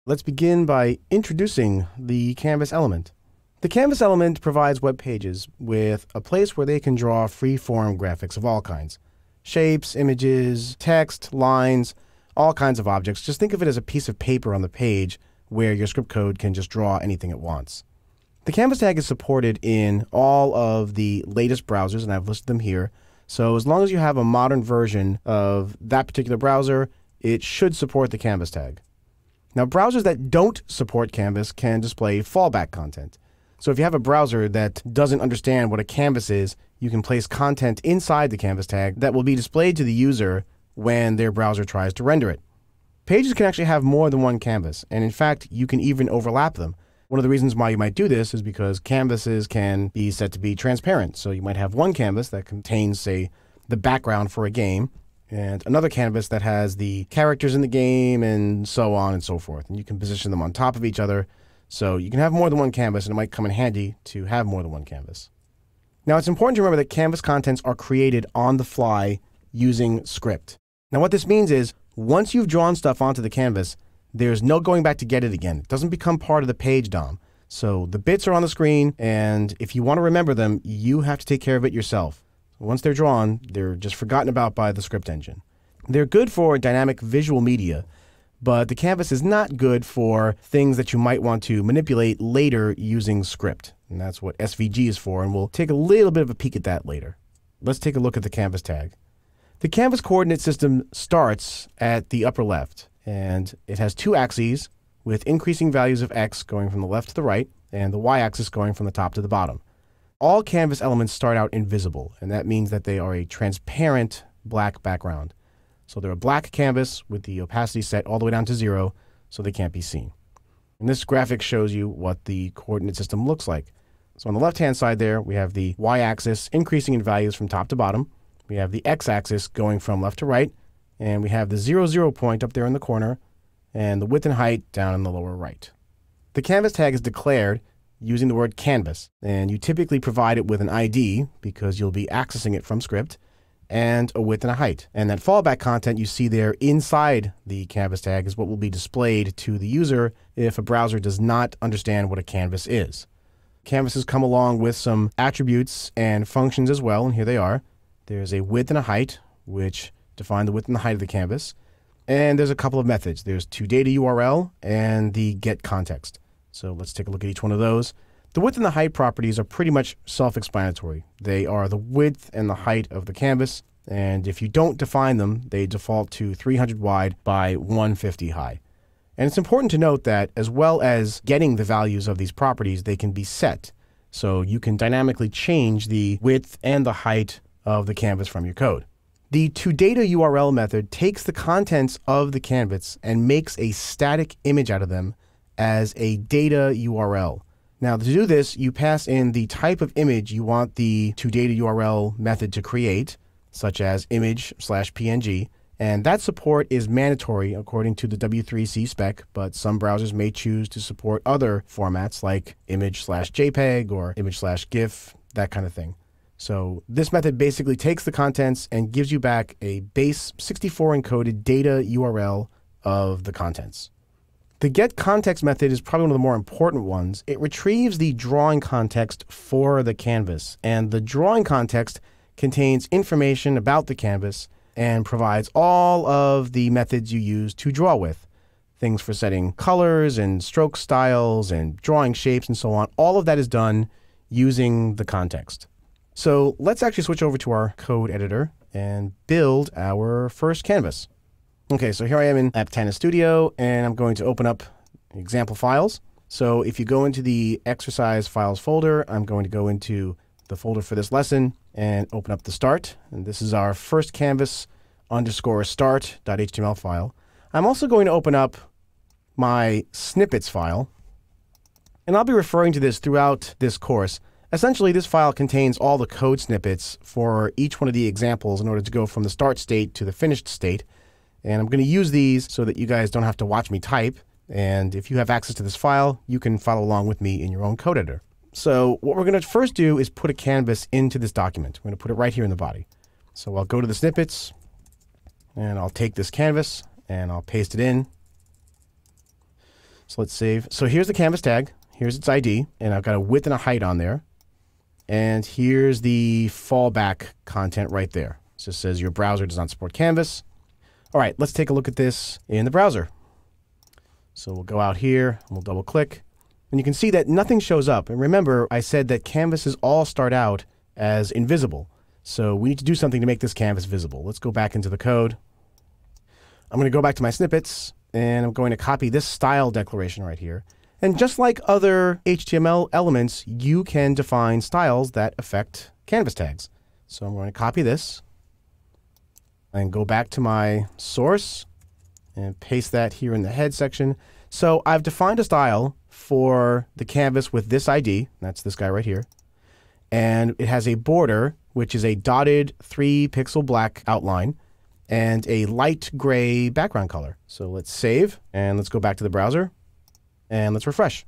Let's begin by introducing the Canvas element. The Canvas element provides web pages with a place where they can draw free-form graphics of all kinds. Shapes, images, text, lines, all kinds of objects. Just think of it as a piece of paper on the page where your script code can just draw anything it wants. The Canvas tag is supported in all of the latest browsers, and I've listed them here. So as long as you have a modern version of that particular browser, it should support the Canvas tag. Now, browsers that don't support Canvas can display fallback content. So if you have a browser that doesn't understand what a canvas is, you can place content inside the Canvas tag that will be displayed to the user when their browser tries to render it. Pages can actually have more than one canvas, and in fact, you can even overlap them. One of the reasons why you might do this is because canvases can be set to be transparent. So you might have one canvas that contains, say, the background for a game, and another canvas that has the characters in the game, and so on and so forth. And you can position them on top of each other. So you can have more than one canvas, and it might come in handy to have more than one canvas. Now, it's important to remember that Canvas contents are created on the fly using script. Now, what this means is, once you've drawn stuff onto the canvas, there's no going back to get it again. It doesn't become part of the page DOM. So the bits are on the screen, and if you want to remember them, you have to take care of it yourself. Once they're drawn, they're just forgotten about by the script engine. They're good for dynamic visual media, but the canvas is not good for things that you might want to manipulate later using script. And that's what SVG is for, and we'll take a little bit of a peek at that later. Let's take a look at the Canvas tag. The Canvas coordinate system starts at the upper left, and it has two axes with increasing values of x going from the left to the right, and the y-axis going from the top to the bottom. All Canvas elements start out invisible, and that means that they are a transparent black background. So they're a black canvas with the opacity set all the way down to 0, so they can't be seen. And this graphic shows you what the coordinate system looks like. So on the left-hand side there, we have the y-axis increasing in values from top to bottom. We have the x-axis going from left to right, and we have the 0, 0 point up there in the corner, and the width and height down in the lower right. The Canvas tag is declared using the word canvas, and you typically provide it with an ID because you'll be accessing it from script, and a width and a height. And that fallback content you see there inside the canvas tag is what will be displayed to the user if a browser does not understand what a canvas is. Canvases come along with some attributes and functions as well, and here they are. There's a width and a height, which define the width and the height of the canvas. And there's a couple of methods. There's toDataURL and the getContext. So let's take a look at each one of those. The width and the height properties are pretty much self-explanatory. They are the width and the height of the canvas, and if you don't define them, they default to 300 wide by 150 high. And it's important to note that as well as getting the values of these properties, they can be set. So you can dynamically change the width and the height of the canvas from your code. The toDataURL method takes the contents of the canvas and makes a static image out of them as a data URL. Now, to do this, you pass in the type of image you want the toDataURL method to create, such as image/PNG, and that support is mandatory according to the W3C spec, but some browsers may choose to support other formats like image/JPEG or image/GIF, that kind of thing. So this method basically takes the contents and gives you back a base 64 encoded data URL of the contents. The getContext method is probably one of the more important ones. It retrieves the drawing context for the canvas, and the drawing context contains information about the canvas and provides all of the methods you use to draw with. Things for setting colors and stroke styles and drawing shapes and so on. All of that is done using the context. So let's actually switch over to our code editor and build our first canvas. Okay, so here I am in Aptana Studio, and I'm going to open up example files. So if you go into the exercise files folder, I'm going to go into the folder for this lesson and open up the start. And this is our first canvas _ start.html file. I'm also going to open up my snippets file, and I'll be referring to this throughout this course. Essentially, this file contains all the code snippets for each one of the examples in order to go from the start state to the finished state. And I'm going to use these so that you guys don't have to watch me type. And if you have access to this file, you can follow along with me in your own code editor. So what we're going to first do is put a canvas into this document. We're going to put it right here in the body. So I'll go to the snippets, and I'll take this canvas, and I'll paste it in. So let's save. So here's the canvas tag. Here's its ID, and I've got a width and a height on there. And here's the fallback content right there. It just says your browser does not support Canvas. All right, let's take a look at this in the browser. So we'll go out here, and we'll double click, and you can see that nothing shows up. And remember, I said that canvases all start out as invisible. So we need to do something to make this canvas visible. Let's go back into the code. I'm going to go back to my snippets, and I'm going to copy this style declaration right here. And just like other HTML elements, you can define styles that affect canvas tags. So I'm going to copy this and go back to my source and paste that here in the head section. So I've defined a style for the canvas with this ID. That's this guy right here. And it has a border, which is a dotted 3-pixel black outline and a light gray background color. So let's save, and let's go back to the browser, and let's refresh.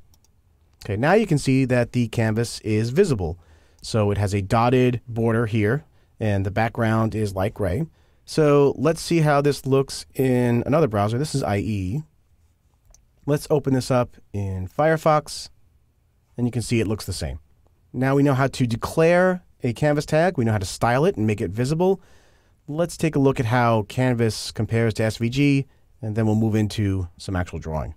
Okay, now you can see that the canvas is visible. So it has a dotted border here, and the background is light gray. So let's see how this looks in another browser. This is IE. Let's open this up in Firefox, and you can see it looks the same. Now we know how to declare a canvas tag. We know how to style it and make it visible. Let's take a look at how Canvas compares to SVG, and then we'll move into some actual drawing.